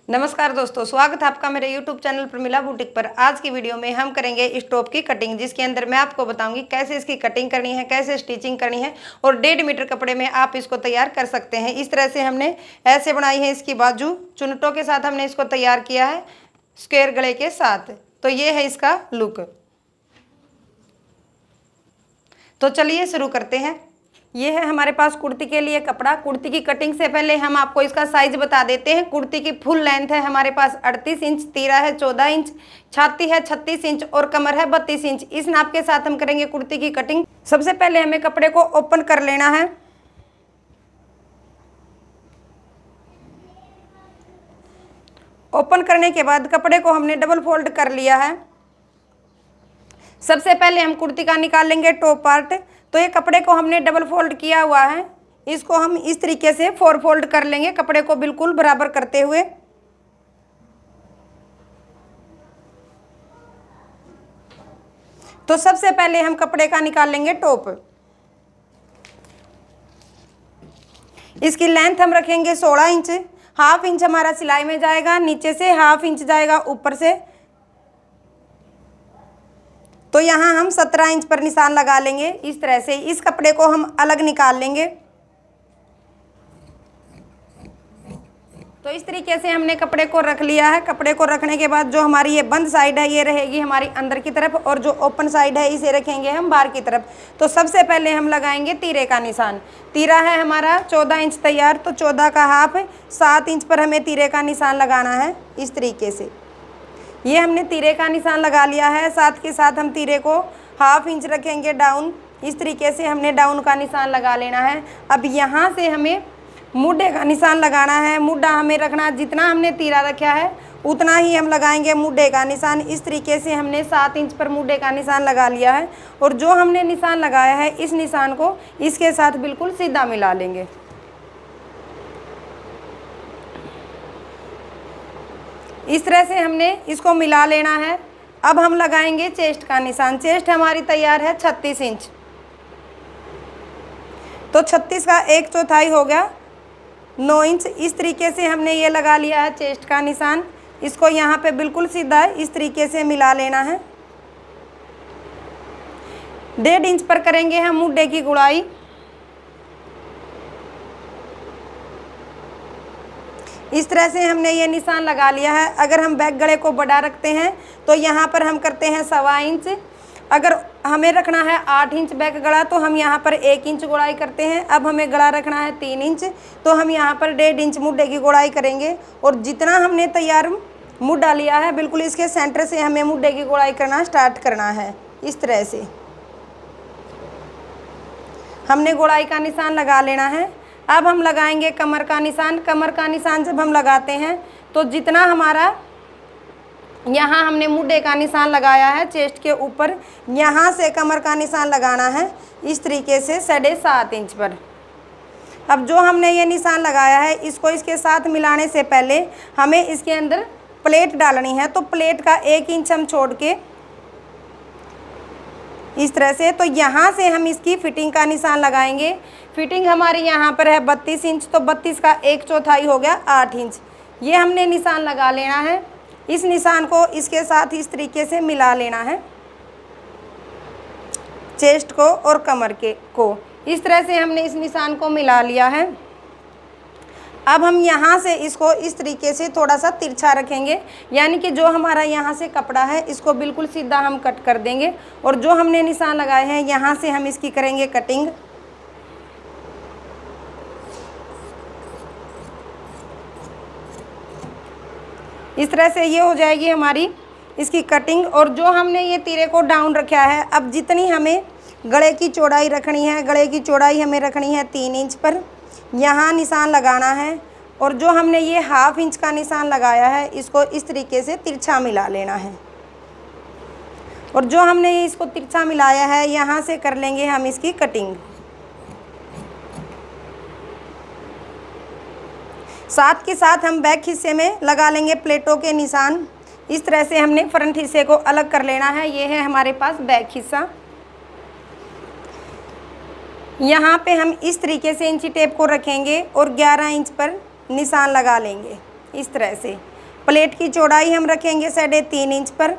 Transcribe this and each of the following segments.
नमस्कार दोस्तों, स्वागत है आपका मेरे YouTube चैनल प्रमिला बुटीक पर। आज की वीडियो में हम करेंगे इस टॉप की कटिंग, जिसके अंदर मैं आपको बताऊंगी कैसे इसकी कटिंग करनी है, कैसे स्टिचिंग करनी है और 1.5 मीटर कपड़े में आप इसको तैयार कर सकते हैं। इस तरह से हमने ऐसे बनाई है इसकी बाजू, चुनटों के साथ हमने इसको तैयार किया है, स्क्वायर गले के साथ। तो ये है इसका लुक। तो चलिए शुरू करते हैं। ये है हमारे पास कुर्ती के लिए कपड़ा। कुर्ती की कटिंग से पहले हम आपको इसका साइज बता देते हैं। कुर्ती की फुल लेंथ है हमारे पास 38 इंच, तीरा है 14 इंच, छाती है 36 इंच और कमर है 32 इंच। इस नाप के साथ हम करेंगे कुर्ती की कटिंग। सबसे पहले हमें कपड़े को ओपन कर लेना है। ओपन करने के बाद कपड़े को हमने डबल फोल्ड कर लिया है। सबसे पहले हम कुर्ती का निकाल लेंगे टॉप पार्ट। तो ये कपड़े को हमने डबल फोल्ड किया हुआ है, इसको हम इस तरीके से 4 फोल्ड कर लेंगे, कपड़े को बिल्कुल बराबर करते हुए। तो सबसे पहले हम कपड़े का निकाल लेंगे टॉप। इसकी लेंथ हम रखेंगे 16 इंच। हाफ इंच हमारा सिलाई में जाएगा, नीचे से हाफ इंच जाएगा ऊपर से। तो यहाँ हम 17 इंच पर निशान लगा लेंगे। इस तरह से इस कपड़े को हम अलग निकाल लेंगे। तो इस तरीके से हमने कपड़े को रख लिया है। कपड़े को रखने के बाद जो हमारी ये बंद साइड है ये रहेगी हमारी अंदर की तरफ, और जो ओपन साइड है इसे रखेंगे हम बाहर की तरफ। तो सबसे पहले हम लगाएंगे तीरे का निशान। तीरा है हमारा 14 इंच तैयार, तो 14 का हाफ 7 इंच पर हमें तीरे का निशान लगाना है। इस तरीके से ये हमने तीरे का निशान लगा लिया है। साथ के साथ हम तीरे को हाफ इंच रखेंगे डाउन। इस तरीके से हमने डाउन का निशान लगा लेना है। अब यहाँ से हमें मुड्ढे का निशान लगाना है। मुड्ढा हमें रखना, जितना हमने तीरा रखा है उतना ही हम लगाएंगे मुड्ढे का निशान। इस तरीके से हमने 7 इंच पर मुड्ढे का निशान लगा लिया है, और जो हमने निशान लगाया है इस निशान को इसके साथ बिल्कुल सीधा मिला लेंगे। इस तरह से हमने इसको मिला लेना है। अब हम लगाएंगे चेस्ट का निशान। चेस्ट हमारी तैयार है 36 इंच, तो 36 का 1/4 हो गया 9 इंच। इस तरीके से हमने ये लगा लिया है चेस्ट का निशान। इसको यहाँ पे बिल्कुल सीधा इस तरीके से मिला लेना है। 1.5 इंच पर करेंगे हम मुड्ढे की गुड़ाई। इस तरह से हमने ये निशान लगा लिया है। अगर हम बैक गले को बढ़ा रखते हैं तो यहाँ पर हम करते हैं 1.25 इंच। अगर हमें रखना है 8 इंच बैक गला तो हम यहाँ पर 1 इंच गोड़ाई करते हैं। अब हमें गला रखना है 3 इंच, तो हम यहाँ पर 1.5 इंच मुड्ढे की गोड़ाई करेंगे। और जितना हमने तैयार मुड्ढा लिया है बिल्कुल इसके सेंटर से हमें मुड्ढे की गोड़ाई करना स्टार्ट करना है। इस तरह से हमने गोड़ाई का निशान लगा लेना है। अब हम लगाएंगे कमर का निशान। कमर का निशान जब हम लगाते हैं तो जितना हमारा यहाँ हमने मुड्ढे का निशान लगाया है चेस्ट के ऊपर, यहाँ से कमर का निशान लगाना है इस तरीके से 7.5 इंच पर। अब जो हमने ये निशान लगाया है इसको इसके साथ मिलाने से पहले हमें इसके अंदर प्लेट डालनी है। तो प्लेट का 1 इंच हम छोड़ के इस तरह से, तो यहाँ से हम इसकी फिटिंग का निशान लगाएंगे। फिटिंग हमारी यहाँ पर है 32 इंच, तो 32 का 1/4 हो गया 8 इंच। ये हमने निशान लगा लेना है। इस निशान को इसके साथ इस तरीके से मिला लेना है, चेस्ट को और कमर के को। इस तरह से हमने इस निशान को मिला लिया है। अब हम यहाँ से इसको इस तरीके से थोड़ा सा तिरछा रखेंगे, यानी कि जो हमारा यहाँ से कपड़ा है इसको बिल्कुल सीधा हम कट कर देंगे, और जो हमने निशान लगाए हैं यहाँ से हम इसकी करेंगे कटिंग। इस तरह से ये हो जाएगी हमारी इसकी कटिंग। और जो हमने ये तीरे को डाउन रखा है, अब जितनी हमें गले की चौड़ाई रखनी है, गले की चौड़ाई हमें रखनी है 3 इंच पर। यहाँ निशान लगाना है, और जो हमने ये हाफ इंच का निशान लगाया है इसको इस तरीके से तिरछा मिला लेना है। और जो हमने ये इसको तिरछा मिलाया है यहाँ से कर लेंगे हम इसकी कटिंग। साथ के साथ हम बैक हिस्से में लगा लेंगे प्लेटों के निशान। इस तरह से हमने फ्रंट हिस्से को अलग कर लेना है। ये है हमारे पास बैक हिस्सा। यहाँ पे हम इस तरीके से इंची टेप को रखेंगे और 11 इंच पर निशान लगा लेंगे। इस तरह से। प्लेट की चौड़ाई हम रखेंगे 3.5 इंच पर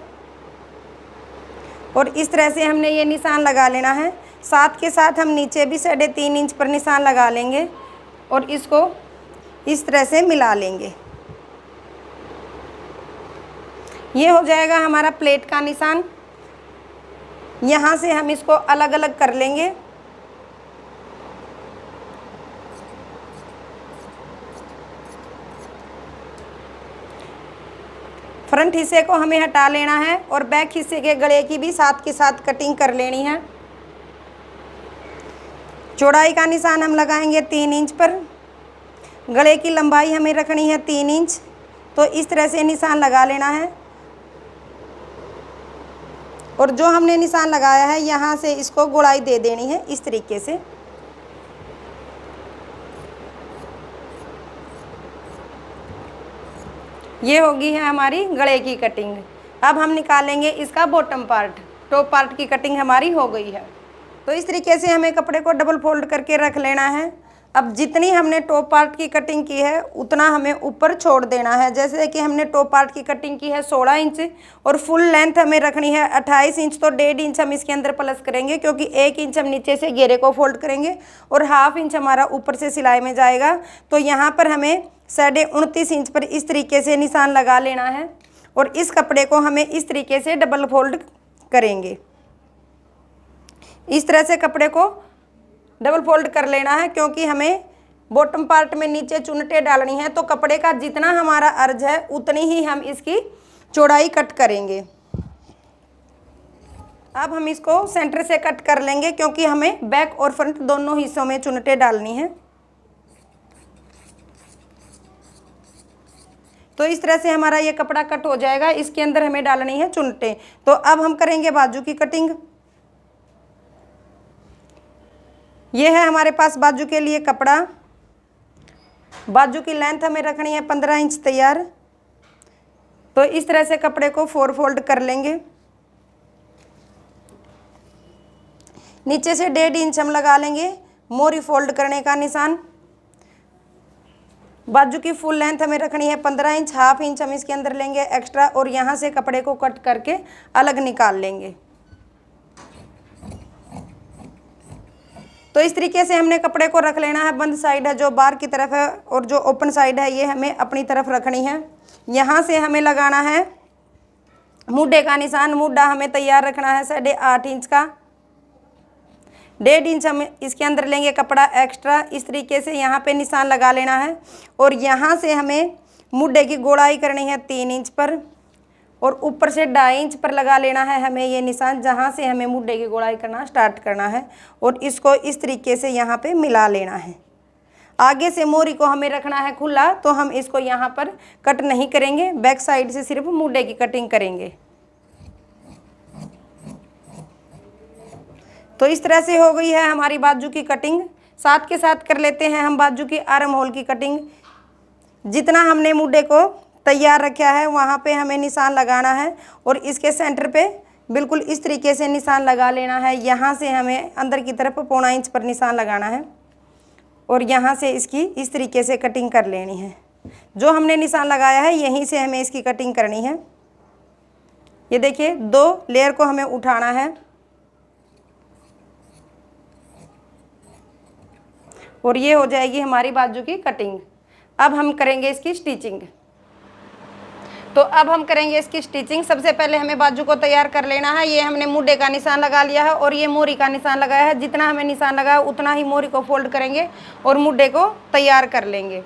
और इस तरह से हमने ये निशान लगा लेना है। साथ के साथ हम नीचे भी 3.5 इंच पर निशान लगा लेंगे और इसको इस तरह से मिला लेंगे। ये हो जाएगा हमारा प्लेट का निशान। यहाँ से हम इसको अलग अलग कर लेंगे। फ्रंट हिस्से को हमें हटा लेना है और बैक हिस्से के गले की भी साथ के साथ कटिंग कर लेनी है। चौड़ाई का निशान हम लगाएंगे 3 इंच पर। गले की लंबाई हमें रखनी है 3 इंच। तो इस तरह से निशान लगा लेना है और जो हमने निशान लगाया है यहाँ से इसको गोलाई दे देनी है इस तरीके से। ये होगी है हमारी गले की कटिंग। अब हम निकालेंगे इसका बॉटम पार्ट। टॉप पार्ट की कटिंग हमारी हो गई है। तो इस तरीके से हमें कपड़े को डबल फोल्ड करके रख लेना है। अब जितनी हमने टॉप पार्ट की कटिंग की है उतना हमें ऊपर छोड़ देना है। जैसे कि हमने टॉप पार्ट की कटिंग की है 16 इंच और फुल लेंथ हमें रखनी है 28 इंच। तो 1.5 इंच हम इसके अंदर प्लस करेंगे क्योंकि 1 इंच हम नीचे से घेरे को फोल्ड करेंगे और 1/2 इंच हमारा ऊपर से सिलाई में जाएगा। तो यहाँ पर हमें 29.5 इंच पर इस तरीके से निशान लगा लेना है और इस कपड़े को हमें इस तरीके से डबल फोल्ड करेंगे। इस तरह से कपड़े को डबल फोल्ड कर लेना है क्योंकि हमें बॉटम पार्ट में नीचे चुन्नटें डालनी है। तो कपड़े का जितना हमारा अर्ज है उतनी ही हम इसकी चौड़ाई कट करेंगे। अब हम इसको सेंटर से कट कर लेंगे क्योंकि हमें बैक और फ्रंट दोनों हिस्सों में चुन्नटें डालनी है। तो इस तरह से हमारा ये कपड़ा कट हो जाएगा। इसके अंदर हमें डालनी है चुन्नटें। तो अब हम करेंगे बाजू की कटिंग। ये है हमारे पास बाजू के लिए कपड़ा। बाजू की लेंथ हमें रखनी है 15 इंच तैयार। तो इस तरह से कपड़े को 4 फोल्ड कर लेंगे। नीचे से 1.5 इंच हम लगा लेंगे मोरी फोल्ड करने का निशान। बाजू की फुल लेंथ हमें रखनी है 15 इंच। 1/2 इंच हम इसके अंदर लेंगे एक्स्ट्रा और यहाँ से कपड़े को कट करके अलग निकाल लेंगे। तो इस तरीके से हमने कपड़े को रख लेना है। बंद साइड है जो बाहर की तरफ है और जो ओपन साइड है ये हमें अपनी तरफ रखनी है। यहाँ से हमें लगाना है मुड्ढे का निशान। मुड्ढा हमें तैयार रखना है 8.5 इंच का। 1.5 इंच हम इसके अंदर लेंगे कपड़ा एक्स्ट्रा। इस तरीके से यहाँ पे निशान लगा लेना है और यहाँ से हमें मुड्ढे की गोलाई करनी है 3 इंच पर और ऊपर से 2.5 इंच पर लगा लेना है हमें ये निशान जहाँ से हमें मुड्ढे की गोलाई करना स्टार्ट करना है और इसको इस तरीके से यहाँ पे मिला लेना है। आगे से मोरी को हमें रखना है खुला तो हम इसको यहाँ पर कट नहीं करेंगे। बैक साइड से सिर्फ मुड्ढे की कटिंग करेंगे। तो इस तरह से हो गई है हमारी बाजू की कटिंग। साथ के साथ कर लेते हैं हम बाजू की आर्म होल की कटिंग। जितना हमने मुड्ढे को तैयार रखा है वहाँ पे हमें निशान लगाना है और इसके सेंटर पे बिल्कुल इस तरीके से निशान लगा लेना है। यहाँ से हमें अंदर की तरफ 1.25 इंच पर निशान लगाना है और यहाँ से इसकी इस तरीके से कटिंग कर लेनी है। जो हमने निशान लगाया है यहीं से हमें इसकी कटिंग करनी है। ये देखिए 2 लेयर को हमें उठाना है और ये हो जाएगी हमारी बाजू की कटिंग। अब हम करेंगे इसकी स्टिचिंग। तो अब हम करेंगे इसकी स्टिचिंग। सबसे पहले हमें बाजू को तैयार कर लेना है। ये हमने मुड्ढे का निशान लगा लिया है और ये मोरी का निशान लगाया है। जितना हमें निशान लगाया उतना ही मोरी को फोल्ड करेंगे और मुड्ढे को तैयार कर लेंगे।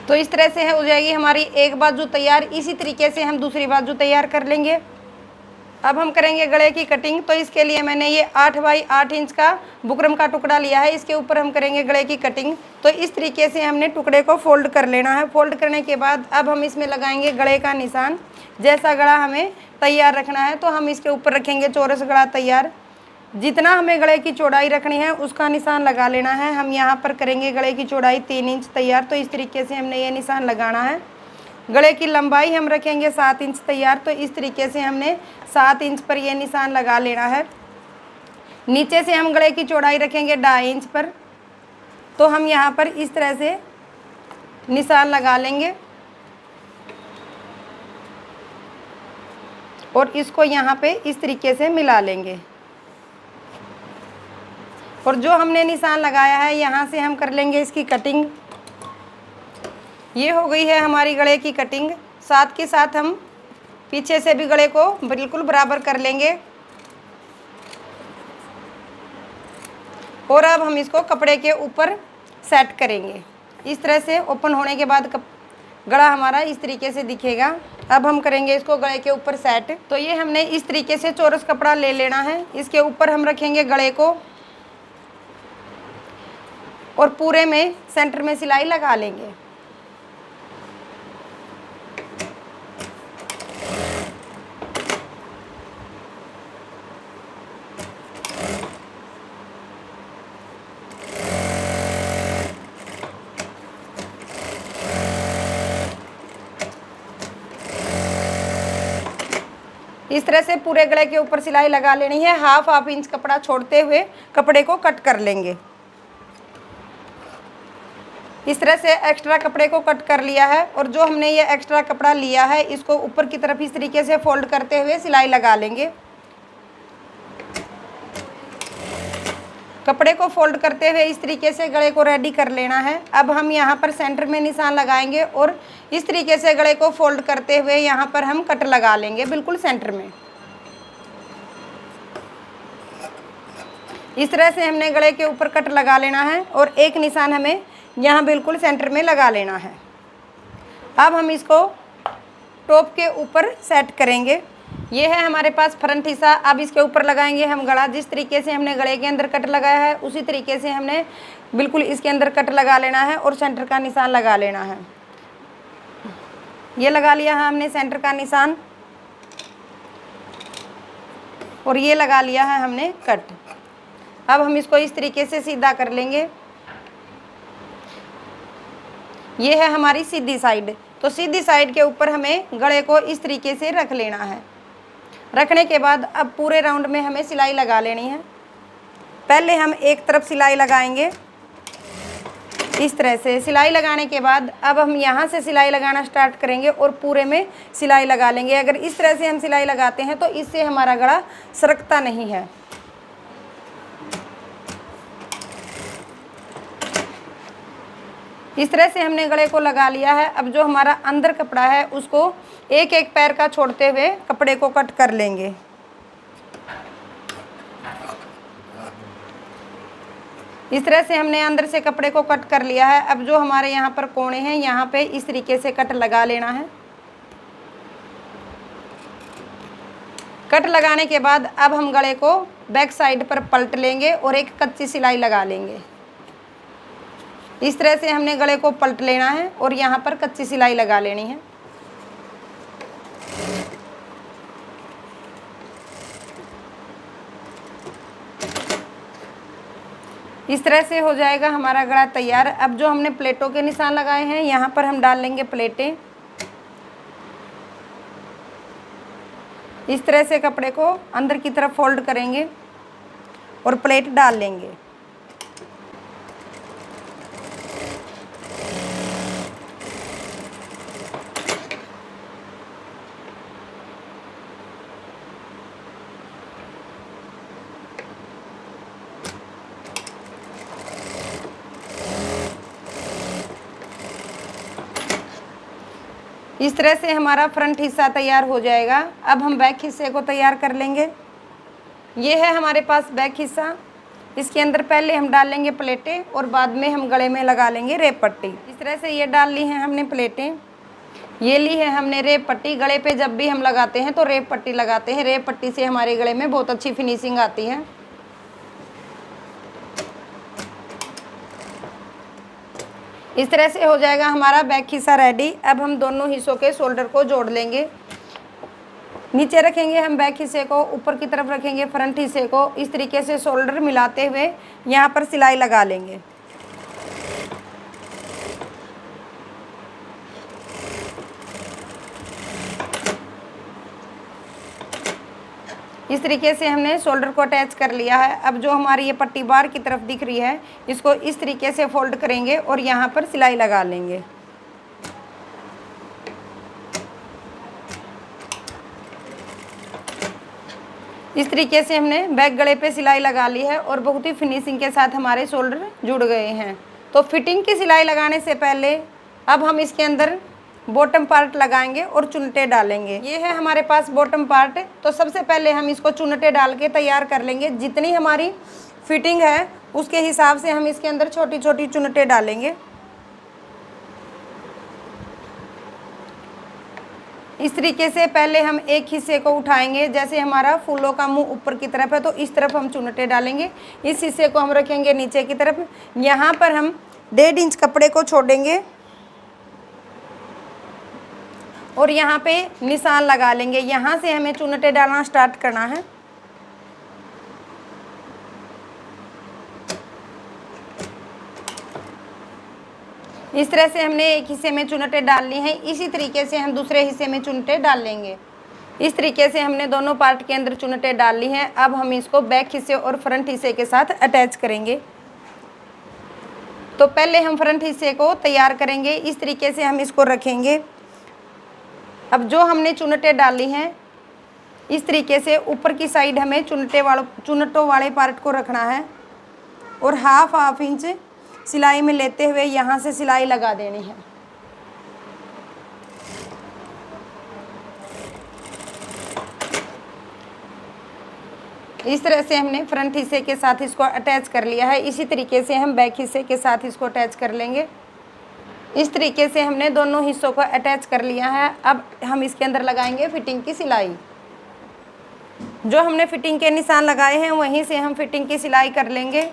तो इस तरह से हो जाएगी हमारी एक बाजू तैयार। इसी तरीके से हम दूसरी बाजू तैयार कर लेंगे। अब हम करेंगे गले की कटिंग। तो इसके लिए मैंने ये 8 बाई 8 इंच का बुकरम का टुकड़ा लिया है, इसके ऊपर हम करेंगे गले की कटिंग। तो इस तरीके से हमने टुकड़े को फोल्ड कर लेना है। फोल्ड करने के बाद अब हम इसमें लगाएंगे गले का निशान। जैसा गला हमें तैयार रखना है तो हम इसके ऊपर रखेंगे चौरस गला तैयार। जितना हमें गले की चौड़ाई रखनी है उसका निशान लगा लेना है। हम यहाँ पर करेंगे गले की चौड़ाई 3 इंच तैयार। तो इस तरीके से हमने ये निशान लगाना है। गले की लंबाई हम रखेंगे 7 इंच तैयार। तो इस तरीके से हमने 7 इंच पर यह निशान लगा लेना है। नीचे से हम गले की चौड़ाई रखेंगे 2.5 इंच पर। तो हम यहाँ पर इस तरह से निशान लगा लेंगे और इसको यहाँ पे इस तरीके से मिला लेंगे। और जो हमने निशान लगाया है यहाँ से हम कर लेंगे इसकी कटिंग। ये हो गई है हमारी गले की कटिंग। साथ के साथ हम पीछे से भी गले को बिल्कुल बराबर कर लेंगे। और अब हम इसको कपड़े के ऊपर सेट करेंगे। इस तरह से ओपन होने के बाद गला हमारा इस तरीके से दिखेगा। अब हम करेंगे इसको गले के ऊपर सेट। तो ये हमने इस तरीके से चौरस कपड़ा ले लेना है। इसके ऊपर हम रखेंगे गले को और पूरे में सेंटर में सिलाई लगा लेंगे। इस तरह से पूरे गले के ऊपर सिलाई लगा लेनी है। हाफ इंच कपड़ा छोड़ते हुए कपड़े को कट कर लेंगे। इस तरह से एक्स्ट्रा कपड़े को कट कर लिया है। और जो हमने ये एक्स्ट्रा कपड़ा लिया है इसको ऊपर की तरफ इस तरीके से फोल्ड करते हुए सिलाई लगा लेंगे। कपड़े को फोल्ड करते हुए इस तरीके से गले को रेडी कर लेना है। अब हम यहाँ पर सेंटर में निशान लगाएंगे और इस तरीके से गले को फोल्ड करते हुए यहाँ पर हम कट लगा लेंगे बिल्कुल सेंटर में। इस तरह से हमने गले के ऊपर कट लगा लेना है और एक निशान हमें यहाँ बिल्कुल सेंटर में लगा लेना है। अब हम इसको टॉप के ऊपर सेट करेंगे। ये है हमारे पास फ्रंट हिस्सा। अब इसके ऊपर लगाएंगे हम गला। जिस तरीके से हमने गले के अंदर कट लगाया है उसी तरीके से हमने बिल्कुल इसके अंदर कट लगा लेना है और सेंटर का निशान लगा लेना है। ये लगा लिया है हमने सेंटर का निशान और ये लगा लिया है हमने कट। अब हम इसको इस तरीके से सीधा कर लेंगे। ये है हमारी सीधी साइड। तो सीधी साइड के ऊपर हमें गले को इस तरीके से रख लेना है। रखने के बाद अब पूरे राउंड में हमें सिलाई लगा लेनी है। पहले हम एक तरफ सिलाई लगाएंगे इस तरह से। सिलाई लगाने के बाद अब हम यहाँ से सिलाई लगाना स्टार्ट करेंगे और पूरे में सिलाई लगा लेंगे। अगर इस तरह से हम सिलाई लगाते हैं तो इससे हमारा गला सरकता नहीं है। इस तरह से हमने गले को लगा लिया है। अब जो हमारा अंदर कपड़ा है उसको एक एक पैर का छोड़ते हुए कपड़े को कट कर लेंगे। इस तरह से हमने अंदर से कपड़े को कट कर लिया है। अब जो हमारे यहाँ पर कोने हैं यहाँ पे इस तरीके से कट लगा लेना है। कट लगाने के बाद अब हम गले को बैक साइड पर पलट लेंगे और एक कच्ची सिलाई लगा लेंगे। इस तरह से हमने गले को पलट लेना है और यहाँ पर कच्ची सिलाई लगा लेनी है। इस तरह से हो जाएगा हमारा गला तैयार। अब जो हमने प्लेटों के निशान लगाए हैं यहाँ पर हम डाल लेंगे प्लेटें। इस तरह से कपड़े को अंदर की तरफ फोल्ड करेंगे और प्लेट डाल लेंगे। इस तरह से हमारा फ्रंट हिस्सा तैयार हो जाएगा। अब हम बैक हिस्से को तैयार कर लेंगे। ये है हमारे पास बैक हिस्सा। इसके अंदर पहले हम डाल लेंगे प्लेटें और बाद में हम गले में लगा लेंगे रेप पट्टी। इस तरह से ये डाल ली हैं हमने प्लेटें। ये ली है हमने रेप पट्टी। गले पे जब भी हम लगाते हैं तो रेप पट्टी लगाते हैं। रेप पट्टी से हमारे गले में बहुत अच्छी फिनिशिंग आती है। इस तरह से हो जाएगा हमारा बैक हिस्सा रेडी। अब हम दोनों हिस्सों के शोल्डर को जोड़ लेंगे। नीचे रखेंगे हम बैक हिस्से को, ऊपर की तरफ रखेंगे फ्रंट हिस्से को। इस तरीके से शोल्डर मिलाते हुए यहाँ पर सिलाई लगा लेंगे। इस तरीके से हमने शोल्डर को अटैच कर लिया है। अब जो हमारी ये पट्टी बाहर की तरफ दिख रही है, इसको इस तरीके से फोल्ड करेंगे और यहाँ पर सिलाई लगा लेंगे। इस तरीके से हमने बैक गले पे सिलाई लगा ली है और बहुत ही फिनिशिंग के साथ हमारे शोल्डर जुड़ गए हैं। तो फिटिंग की सिलाई लगाने से पहले अब हम इसके अंदर बॉटम पार्ट लगाएंगे और चुनटे डालेंगे। ये है हमारे पास बॉटम पार्ट। तो सबसे पहले हम इसको चुनटे डाल के तैयार कर लेंगे। जितनी हमारी फिटिंग है उसके हिसाब से हम इसके अंदर छोटी छोटी चुनटे डालेंगे। इस तरीके से पहले हम एक हिस्से को उठाएंगे। जैसे हमारा फूलों का मुंह ऊपर की तरफ है तो इस तरफ हम चुनटे डालेंगे। इस हिस्से को हम रखेंगे नीचे की तरफ। यहाँ पर हम 1.5 इंच कपड़े को छोड़ेंगे और यहाँ पे निशान लगा लेंगे। यहाँ से हमें चुनटे डालना स्टार्ट करना है। इस तरह से हमने एक हिस्से में चुनटे डाल ली हैं। इसी तरीके से हम दूसरे हिस्से में चुनटे डाल लेंगे। इस तरीके से हमने दोनों पार्ट के अंदर चुनटे डाल ली हैं। अब हम इसको बैक हिस्से और फ्रंट हिस्से के साथ अटैच करेंगे। तो पहले हम फ्रंट हिस्से को तैयार करेंगे। इस तरीके से हम इसको रखेंगे। अब जो हमने चुनटे डाली हैं इस तरीके से ऊपर की साइड हमें चुनटों वाले पार्ट को रखना है और हाफ इंच सिलाई में लेते हुए यहाँ से सिलाई लगा देनी है। इस तरह से हमने फ्रंट हिस्से के साथ इसको अटैच कर लिया है। इसी तरीके से हम बैक हिस्से के साथ इसको अटैच कर लेंगे। इस तरीके से हमने दोनों हिस्सों को अटैच कर लिया है। अब हम इसके अंदर लगाएंगे फिटिंग की सिलाई। जो हमने फिटिंग के निशान लगाए हैं वहीं से हम फिटिंग की सिलाई कर लेंगे।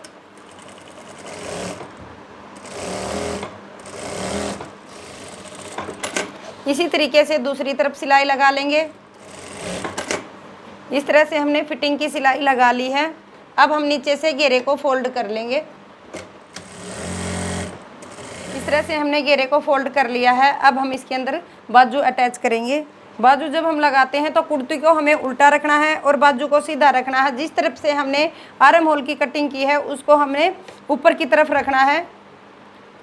इसी तरीके से दूसरी तरफ सिलाई लगा लेंगे। इस तरह से हमने फिटिंग की सिलाई लगा ली है। अब हम नीचे से घेरे को फोल्ड कर लेंगे। इस तरह से हमने घेरे को फोल्ड कर लिया है। अब हम इसके अंदर बाजू अटैच करेंगे। बाजू जब हम लगाते हैं तो कुर्ती को हमें उल्टा रखना है और बाजू को सीधा रखना है। जिस तरफ से हमने आर्म होल की कटिंग की है उसको हमने ऊपर की तरफ रखना है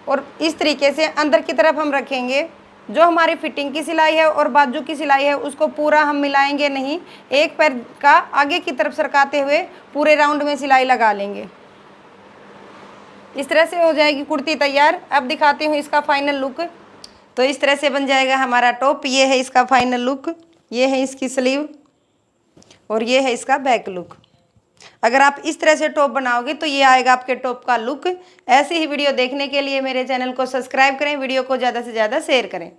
और इस तरीके से अंदर की तरफ हम रखेंगे। जो हमारी फिटिंग की सिलाई है और बाजू की सिलाई है उसको पूरा हम मिलाएंगे नहीं। एक पैर का आगे की तरफ सरकाते हुए पूरे राउंड में सिलाई लगा लेंगे। इस तरह से हो जाएगी कुर्ती तैयार। अब दिखाती हूँ इसका फाइनल लुक। तो इस तरह से बन जाएगा हमारा टॉप। ये है इसका फाइनल लुक। ये है इसकी स्लीव और ये है इसका बैक लुक। अगर आप इस तरह से टॉप बनाओगे तो ये आएगा आपके टॉप का लुक। ऐसे ही वीडियो देखने के लिए मेरे चैनल को सब्सक्राइब करें, वीडियो को ज़्यादा से ज़्यादा शेयर करें।